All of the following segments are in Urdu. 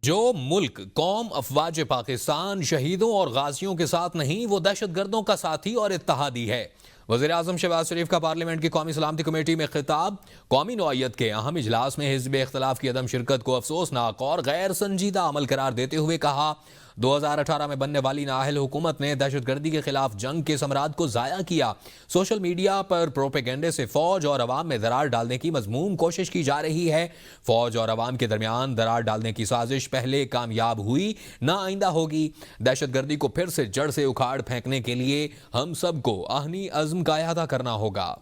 جو ملک قوم افواج پاکستان شہیدوں اور غازیوں کے ساتھ نہیں وہ دہشت گردوں کا ساتھی اور اتحادی ہے۔ وزیر اعظم شہباز شریف کا پارلیمنٹ کی قومی سلامتی کمیٹی میں خطاب۔ قومی نوعیت کے اہم اجلاس میں حزب اختلاف کی عدم شرکت کو افسوسناک اور غیر سنجیدہ عمل قرار دیتے ہوئے کہا 2018 میں بننے والی نااہل حکومت نے دہشت گردی کے خلاف جنگ کے ثمرات کو ضائع کیا۔ سوشل میڈیا پر پروپیگنڈے سے فوج اور عوام میں درار ڈالنے کی مذموم کوشش کی جا رہی ہے۔ فوج اور عوام کے درمیان درار ڈالنے کی سازش پہلے کامیاب ہوئی، نہ آئندہ ہوگی۔ دہشت گردی کو پھر سے جڑ سے اکھاڑ پھینکنے کے لیے ہم سب کو آہنی عزم کا احاطہ کرنا ہوگا۔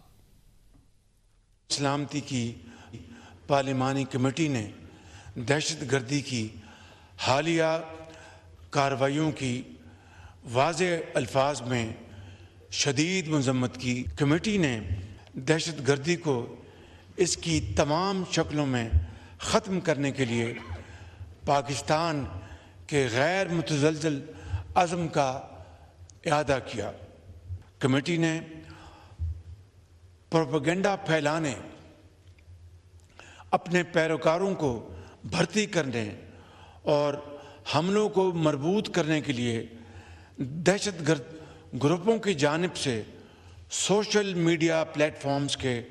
سلامتی کی پارلیمانی کمیٹی نے دہشت گردی کی حالیہ کارروائیوں کی واضح الفاظ میں شدید مذمت کی۔ کمیٹی نے دہشت گردی کو اس کی تمام شکلوں میں ختم کرنے کے لیے پاکستان کے غیر متزلزل عزم کا اعادہ کیا۔ کمیٹی نے پروپیگنڈا پھیلانے، اپنے پیروکاروں کو بھرتی کرنے اور حملوں کو مربوط کرنے کے لیے دہشت گرد گروپوں کی جانب سے سوشل میڈیا پلیٹ فارمز کے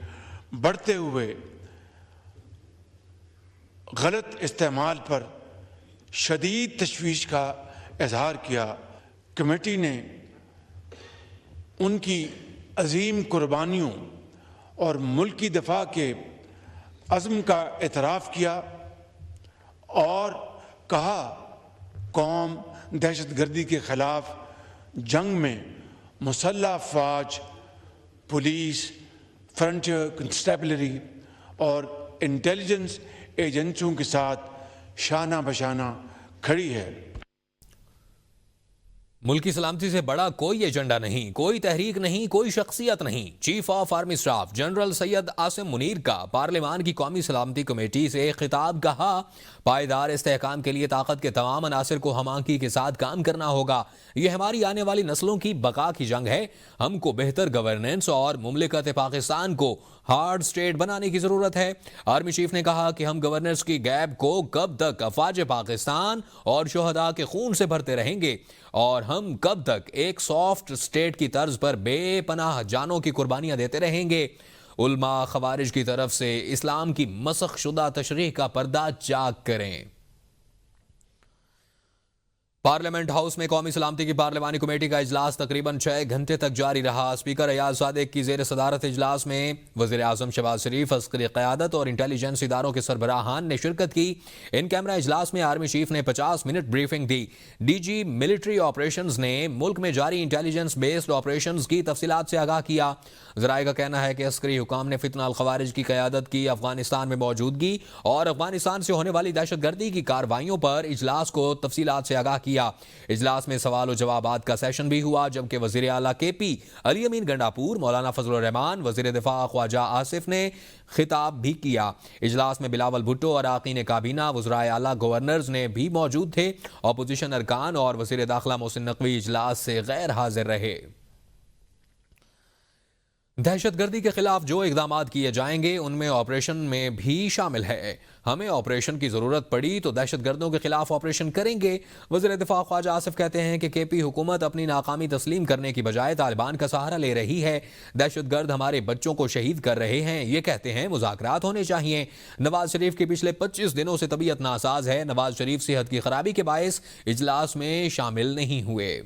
بڑھتے ہوئے غلط استعمال پر شدید تشویش کا اظہار کیا۔ کمیٹی نے ان کی عظیم قربانیوں اور ملکی دفاع کے عزم کا اعتراف کیا اور کہا قوم دہشت گردی کے خلاف جنگ میں مسلح افواج، پولیس، فرنٹیئر کنسٹیبلری اور انٹیلیجنس ایجنسیوں کے ساتھ شانہ بشانہ کھڑی ہے۔ ملکی سلامتی سے بڑا کوئی ایجنڈا نہیں، کوئی تحریک نہیں، کوئی شخصیت نہیں۔ Chief of army staff general Syed Asim Munir کا پارلیمان کی قومی سلامتی کمیٹی سے خطاب۔ کہا پائیدار استحکام کے لیے طاقت کے تمام عناصر کو ہم آہنگی کے ساتھ کام کرنا ہوگا۔ یہ ہماری آنے والی نسلوں کی بقا کی جنگ ہے۔ ہم کو بہتر گورننس اور مملکت پاکستان کو ہارڈ اسٹیٹ بنانے کی ضرورت ہے۔ آرمی چیف نے کہا کہ ہم گورننس کی گیپ کو کب تک افواج پاکستان اور شہداء کے خون سے بھرتے رہیں گے، اور ہم کب تک ایک سافٹ اسٹیٹ کی طرز پر بے پناہ جانوں کی قربانیاں دیتے رہیں گے۔ علماء خوارج کی طرف سے اسلام کی مسخ شدہ تشریح کا پردہ چاک کریں۔ پارلیمنٹ ہاؤس میں قومی سلامتی کی پارلیمانی کمیٹی کا اجلاس تقریباً 6 گھنٹے تک جاری رہا۔ اسپیکر ایاز صادق کی زیر صدارت اجلاس میں وزیر اعظم شہباز شریف، عسکری قیادت اور انٹیلیجنس اداروں کے سربراہان نے شرکت کی۔ ان کیمرہ اجلاس میں آرمی چیف نے 50 منٹ بریفنگ دی۔ ڈی جی ملٹری آپریشنز نے ملک میں جاری انٹیلیجنس بیسڈ آپریشنز کی تفصیلات سے آگاہ کیا۔ ذرائع کا کہنا ہے کہ عسکری حکام نے فتنہ الخوارج کی قیادت کی افغانستان میں موجودگی اور افغانستان سے ہونے والی دہشت گردی کی کارروائیوں پر اجلاس کو تفصیلات سے آگاہ کیا۔ اجلاس میں سوال و جوابات کا سیشن بھی ہوا، جبکہ وزیر اعلیٰ کے پی علی امین گنڈاپور، مولانا فضل الرحمان، وزیر دفاع خواجہ آصف نے خطاب بھی کیا۔ اجلاس میں بلاول بھٹو، اراکین کابینہ، وزرائے اعلیٰ، گورنرز نے بھی موجود تھے۔ اپوزیشن ارکان اور وزیر داخلہ محسن نقوی اجلاس سے غیر حاضر رہے۔ دہشت گردی کے خلاف جو اقدامات کیے جائیں گے ان میں آپریشن میں بھی شامل ہے۔ ہمیں آپریشن کی ضرورت پڑی تو دہشت گردوں کے خلاف آپریشن کریں گے۔ وزیر دفاع خواجہ آصف کہتے ہیں کہ کے پی حکومت اپنی ناکامی تسلیم کرنے کی بجائے طالبان کا سہارا لے رہی ہے۔ دہشت گرد ہمارے بچوں کو شہید کر رہے ہیں۔ یہ کہتے ہیں مذاکرات ہونے چاہیے۔ نواز شریف کی پچھلے 25 دنوں سے طبیعت ناساز ہے۔ نواز شریف صحت کی خرابی کے باعث اجلاس میں شامل نہیں ہوئے۔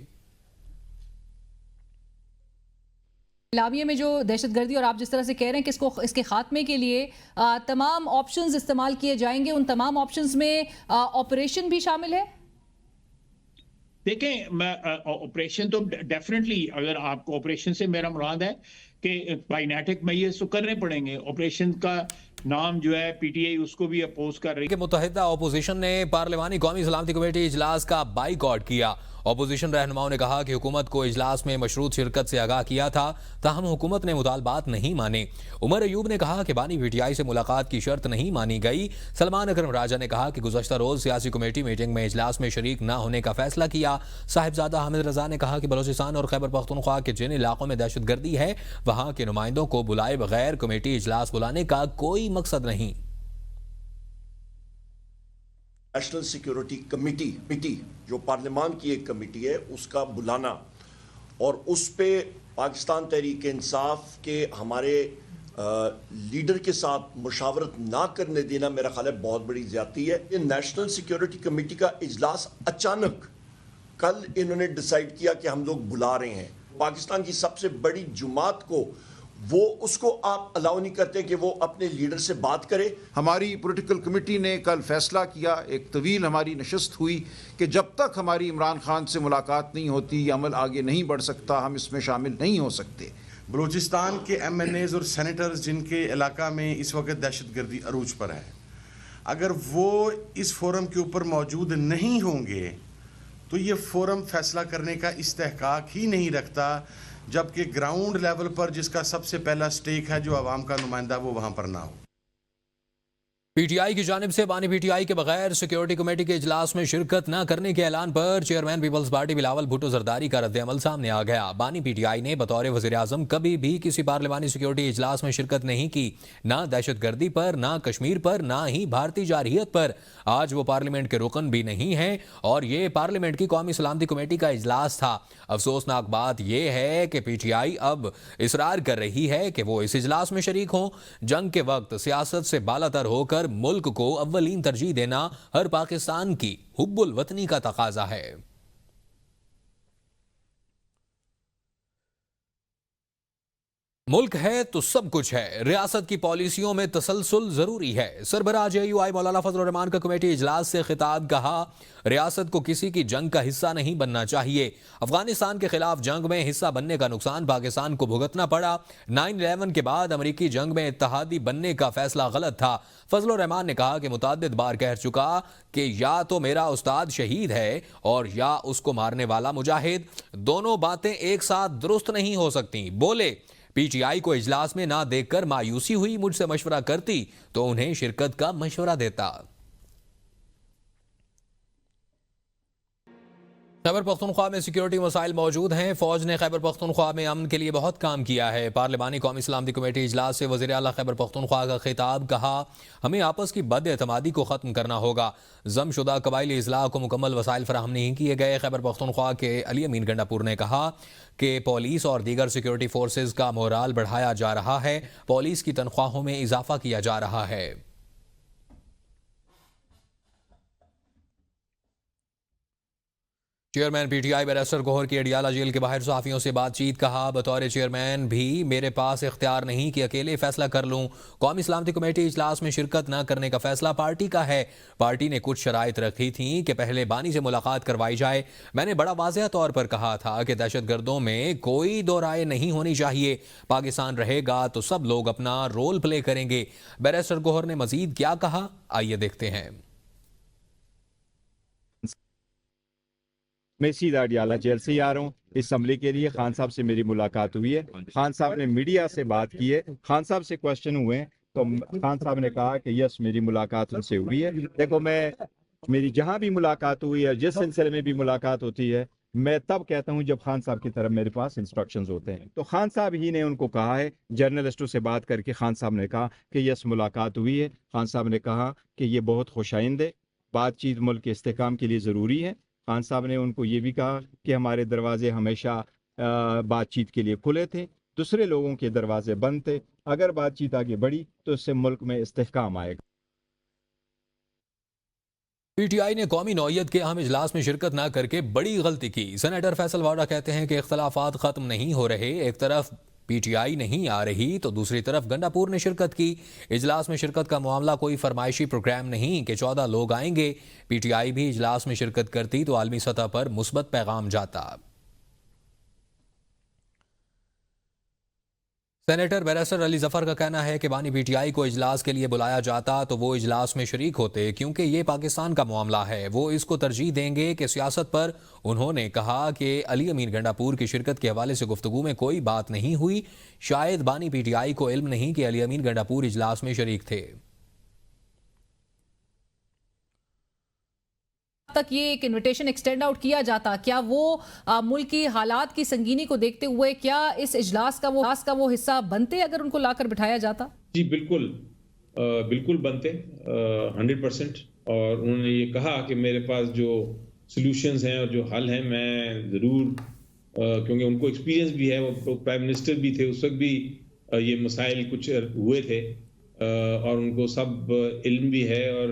اعلامیے میں جو دہشت گردی اور آپ جس طرح سے کہہ رہے ہیں کہ اس کے خاتمے کے لیے تمام آپشنز استعمال کیے جائیں گے، ان تمام آپشنز میں آپریشن بھی شامل ہے؟ دیکھیں، آپریشن تو ڈیفینیٹلی، اگر آپ کو آپریشن سے میرا مراد ہے کہ کائنیٹک میئرز تو کرنے پڑیں گے۔ آپریشن کا نام جو ہے پی ٹی آئی اس کو بھی اپوز کر رہی ہے۔ متحدہ اپوزیشن نے پارلیمانی قومی سلامتی کمیٹی اجلاس کا بائیکاٹ کیا۔ اپوزیشن رہنماؤں نے کہا کہ حکومت کو اجلاس میں مشروط شرکت سے آگاہ کیا تھا، تاہم حکومت نے مطالبات نہیں مانے۔ عمر ایوب نے کہا کہ بانی پی ٹی آئی سے ملاقات کی شرط نہیں مانی گئی۔ سلمان اکرم راجہ نے کہا کہ گزشتہ روز سیاسی کمیٹی میٹنگ میں اجلاس میں شریک نہ ہونے کا فیصلہ کیا۔ صاحبزادہ حامد رضا نے کہا کہ بلوچستان اور خیبر پختونخوا کے جن علاقوں میں دہشت گردی ہے، وہاں کے نمائندوں کو بلائے بغیر کمیٹی اجلاس بلانے کا کوئی مقصد نہیں۔ نیشنل سیکیورٹی کمیٹی جو پارلیمان کی ایک کمیٹی ہے اس کا بلانا اور اس پہ پاکستان تحریک انصاف کے ہمارے لیڈر کے ساتھ مشاورت نہ کرنے دینا میرا خیال ہے بہت بڑی زیادتی ہے. یہ نیشنل سیکیورٹی کمیٹی کا اجلاس اچانک کل انہوں نے ڈیسائیڈ کیا کہ ہم لوگ بلا رہے ہیں. پاکستان کی سب سے بڑی جماعت کو وہ اس کو آپ الاؤ نہیں کرتے کہ وہ اپنے لیڈر سے بات کرے. ہماری پولیٹیکل کمیٹی نے کل فیصلہ کیا، ایک طویل ہماری نشست ہوئی کہ جب تک ہماری عمران خان سے ملاقات نہیں ہوتی یہ عمل آگے نہیں بڑھ سکتا، ہم اس میں شامل نہیں ہو سکتے. بلوچستان کے ایم این ایز اور سینیٹرز جن کے علاقہ میں اس وقت دہشت گردی عروج پر ہے، اگر وہ اس فورم کے اوپر موجود نہیں ہوں گے تو یہ فورم فیصلہ کرنے کا استحقاق ہی نہیں رکھتا، جبکہ گراؤنڈ لیول پر جس کا سب سے پہلا سٹیک ہے جو عوام کا نمائندہ وہ وہاں پر نہ ہو. پی ٹی آئی کی جانب سے بانی پی ٹی آئی کے بغیر سیکیورٹی کمیٹی کے اجلاس میں شرکت نہ کرنے کے اعلان پر چیئرمین پیپلز پارٹی بلاول بھٹو زرداری کا رد عمل سامنے آ گیا. بانی پی ٹی آئی نے بطور وزیر اعظم کبھی بھی کسی پارلیمانی سیکیورٹی اجلاس میں شرکت نہیں کی، نہ دہشت گردی پر، نہ کشمیر پر، نہ ہی بھارتی جارحیت پر. آج وہ پارلیمنٹ کے رکن بھی نہیں ہیں اور یہ پارلیمنٹ کی قومی سلامتی کمیٹی کا اجلاس تھا. افسوسناک بات یہ ہے کہ پی ٹی آئی اب اصرار کر رہی ہے کہ وہ اس اجلاس میں شریک ہوں. جنگ کے وقت سیاست سے بالاتر ہو کر ملک کو اولین ترجیح دینا ہر پاکستان کی حب الوطنی کا تقاضا ہے. ملک ہے تو سب کچھ ہے، ریاست کی پالیسیوں میں تسلسل ضروری ہے. سربراہ جے یو آئی مولانا فضل الرحمان کا کمیٹی اجلاس سے خطاب. کہا ریاست کو کسی کی جنگ کا حصہ نہیں بننا چاہیے. افغانستان کے خلاف جنگ میں حصہ بننے کا نقصان پاکستان کو بھگتنا پڑا. 9/11 کے بعد امریکی جنگ میں اتحادی بننے کا فیصلہ غلط تھا. فضل الرحمان نے کہا کہ متعدد بار کہہ چکا کہ یا تو میرا استاد شہید ہے اور یا اس کو مارنے والا مجاہد. دونوں باتیں ایک ساتھ درست نہیں ہو سکتی. بولے پی ٹی آئی کو اجلاس میں نہ دیکھ کر مایوسی ہوئی، مجھ سے مشورہ کرتی تو انہیں شرکت کا مشورہ دیتا. خیبر پختونخوا میں سیکیورٹی مسائل موجود ہیں. فوج نے خیبر پختونخوا میں امن کے لیے بہت کام کیا ہے. پارلیمانی قومی سلامتی کمیٹی اجلاس سے وزیر اعلیٰ خیبر پختونخوا کا خطاب. کہا ہمیں آپس کی بد اعتمادی کو ختم کرنا ہوگا. ضم شدہ قبائلی اضلاع کو مکمل وسائل فراہم نہیں کیے گئے. خیبر پختونخوا کے علی امین گنڈا پور نے کہا کہ پولیس اور دیگر سیکیورٹی فورسز کا مورال بڑھایا جا رہا ہے. پولیس کی تنخواہوں میں اضافہ کیا جا رہا ہے. Chairman P T I barrister Gohar کی اڈیالہ جیل کے باہر صحافیوں سے بات چیت. کہا بطور چیئرمین بھی میرے پاس اختیار نہیں کہ اکیلے فیصلہ کر لوں. قومی سلامتی کمیٹی اجلاس میں شرکت نہ کرنے کا فیصلہ پارٹی کا ہے. پارٹی نے کچھ شرائط رکھی تھیں کہ پہلے بانی سے ملاقات کروائی جائے. میں نے بڑا واضح طور پر کہا تھا کہ دہشت گردوں میں کوئی دو رائے نہیں ہونی چاہیے. پاکستان رہے گا تو سب لوگ اپنا رول پلے کریں گے. بیرسٹر گوہر نے مزید کیا کہا، آئیے دیکھتے ہیں. میں سیدھا اڈیالہ جیل سے ہی آ رہا ہوں اس عملے کے لیے. خان صاحب سے میری ملاقات ہوئی ہے. خان صاحب نے میڈیا سے بات کی ہے. خان صاحب سے کوشچن ہوئے ہیں تو خان صاحب نے کہا کہ یس میری ملاقات ان سے ہوئی ہے. دیکھو میری جہاں بھی ملاقات ہوئی ہے، جس سلسلے میں بھی ملاقات ہوتی ہے، میں تب کہتا ہوں جب خان صاحب کی طرف میرے پاس انسٹرکشنز ہوتے ہیں. تو خان صاحب ہی نے ان کو کہا ہے، جرنلسٹوں سے بات کر کے خان صاحب نے کہا کہ یس ملاقات ہوئی ہے. خان صاحب نے کہا کہ یہ بہت خوش آئند ہے، بات چیت ملک کے استحکام کے لیے ضروری ہے. خان صاحب نے ان کو یہ بھی کہا کہ ہمارے دروازے ہمیشہ بات چیت کے لیے کھلے تھے، دوسرے لوگوں کے دروازے بند تھے. اگر بات چیت آگے بڑھی تو اس سے ملک میں استحکام آئے گا. پی ٹی آئی نے قومی نوعیت کے اہم اجلاس میں شرکت نہ کر کے بڑی غلطی کی. سینیٹر فیصل واڈا کہتے ہیں کہ اختلافات ختم نہیں ہو رہے. ایک طرف پی ٹی آئی نہیں آ رہی تو دوسری طرف گنڈا پور نے شرکت کی. اجلاس میں شرکت کا معاملہ کوئی فرمائشی پروگرام نہیں کہ 14 لوگ آئیں گے. پی ٹی آئی بھی اجلاس میں شرکت کرتی تو عالمی سطح پر مثبت پیغام جاتا. سینیٹر بیرسٹر علی ظفر کا کہنا ہے کہ بانی پی ٹی آئی کو اجلاس کے لیے بلایا جاتا تو وہ اجلاس میں شریک ہوتے، کیونکہ یہ پاکستان کا معاملہ ہے. وہ اس کو ترجیح دیں گے کہ سیاست پر. انہوں نے کہا کہ علی امین گنڈا پور کی شرکت کے حوالے سے گفتگو میں کوئی بات نہیں ہوئی. شاید بانی پی ٹی آئی کو علم نہیں کہ علی امین گنڈا پور اجلاس میں شریک تھے. تک یہ ایک انویٹیشن ایکسٹینڈ آؤٹ کیا جاتا، کیا وہ ملکی حالات کی سنگینی کو دیکھتے ہوئے کیا اس اجلاس کا وہ حصہ بنتے اگر ان کو لا کر بٹھایا جاتا؟ جی بالکل بنتے 100%. اور انہوں نے یہ کہا کہ میرے پاس جو سلوشنز ہیں اور جو حل ہیں میں ضرور کیونکہ ان کو ایکسپیرینس بھی ہے، وہ پرائم منسٹر بھی تھے، اس وقت بھی یہ مسائل کچھ ہوئے تھے اور ان کو سب علم بھی ہے اور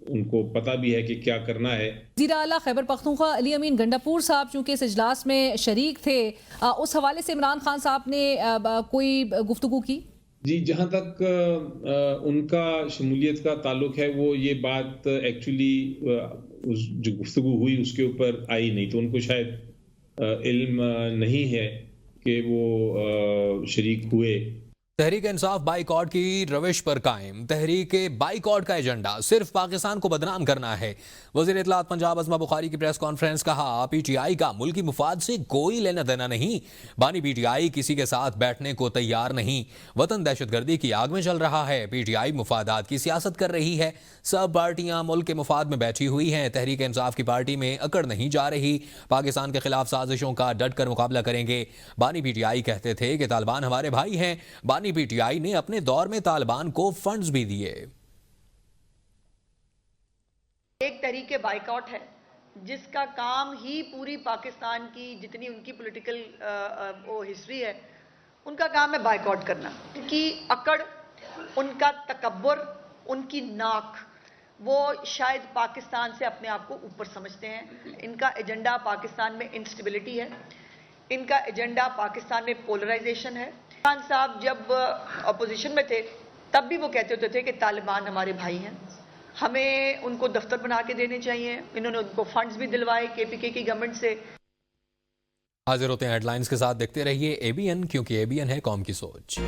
ان کو پتہ بھی ہے کہ کیا کرنا ہے۔ وزیر اعلیٰ خیبر پختونخوا علی امین گنڈاپور صاحب چونکہ اس اجلاس میں شریک تھے، اس حوالے سے عمران خان صاحب نے کوئی گفتگو کی؟ جی، جہاں تک ان کا شمولیت کا تعلق ہے وہ یہ بات ایکچولی جو گفتگو ہوئی اس کے اوپر آئی نہیں، تو ان کو شاید علم نہیں ہے کہ وہ شریک ہوئے۔ تحریک انصاف بائیکاٹ کی روش پر قائم۔ تحریک بائیکاٹ کا ایجنڈا صرف پاکستان کو بدنام کرنا ہے۔ وزیر اطلاعات پنجاب عظمہ بخاری کی پریس کانفرنس، کہا پی ٹی آئی کا ملکی مفاد سے کوئی لینا دینا نہیں، بانی پی ٹی آئی کسی کے ساتھ بیٹھنے کو تیار نہیں، وطن دہشت گردی کی آگ میں چل رہا ہے، پی ٹی آئی مفادات کی سیاست کر رہی ہے، سب پارٹیاں ملک کے مفاد میں بیٹھی ہوئی ہیں، تحریک انصاف کی پارٹی میں اکڑ نہیں جا رہی، پاکستان کے خلاف سازشوں کا ڈٹ کر مقابلہ کریں گے۔ بانی پی ٹی آئی کہتے تھے کہ طالبان ہمارے بھائی ہیں، بانی پی ٹی آئی نے اپنے دور میں طالبان کو فنڈز بھی دیے۔ ایک تحریک بائیکاٹ ہے جس کا کام ہی پوری پاکستان کی جتنی ان کی پولیٹیکل ہسٹری ہے ان کا کام ہے بائیکاٹ کرنا۔ ان کی اکڑ، ان کا تکبر، ان کی ناک، وہ شاید پاکستان سے اپنے آپ کو اوپر سمجھتے ہیں۔ ان کا ایجنڈا پاکستان میں انسٹیبلٹی ہے، ان کا ایجنڈا پاکستان میں پولرائزیشن ہے۔ خان صاحب جب اپوزیشن میں تھے تب بھی وہ کہتے ہوتے تھے کہ طالبان ہمارے بھائی ہیں، ہمیں ان کو دفتر بنا کے دینے چاہیے، انہوں نے ان کو فنڈز بھی دلوائے کے پی کے کی گورنمنٹ سے۔ حاضر ہوتے ہیں ہیڈ لائنز کے ساتھ، دیکھتے رہیے ABN، کیونکہ ABN ہے قوم کی سوچ۔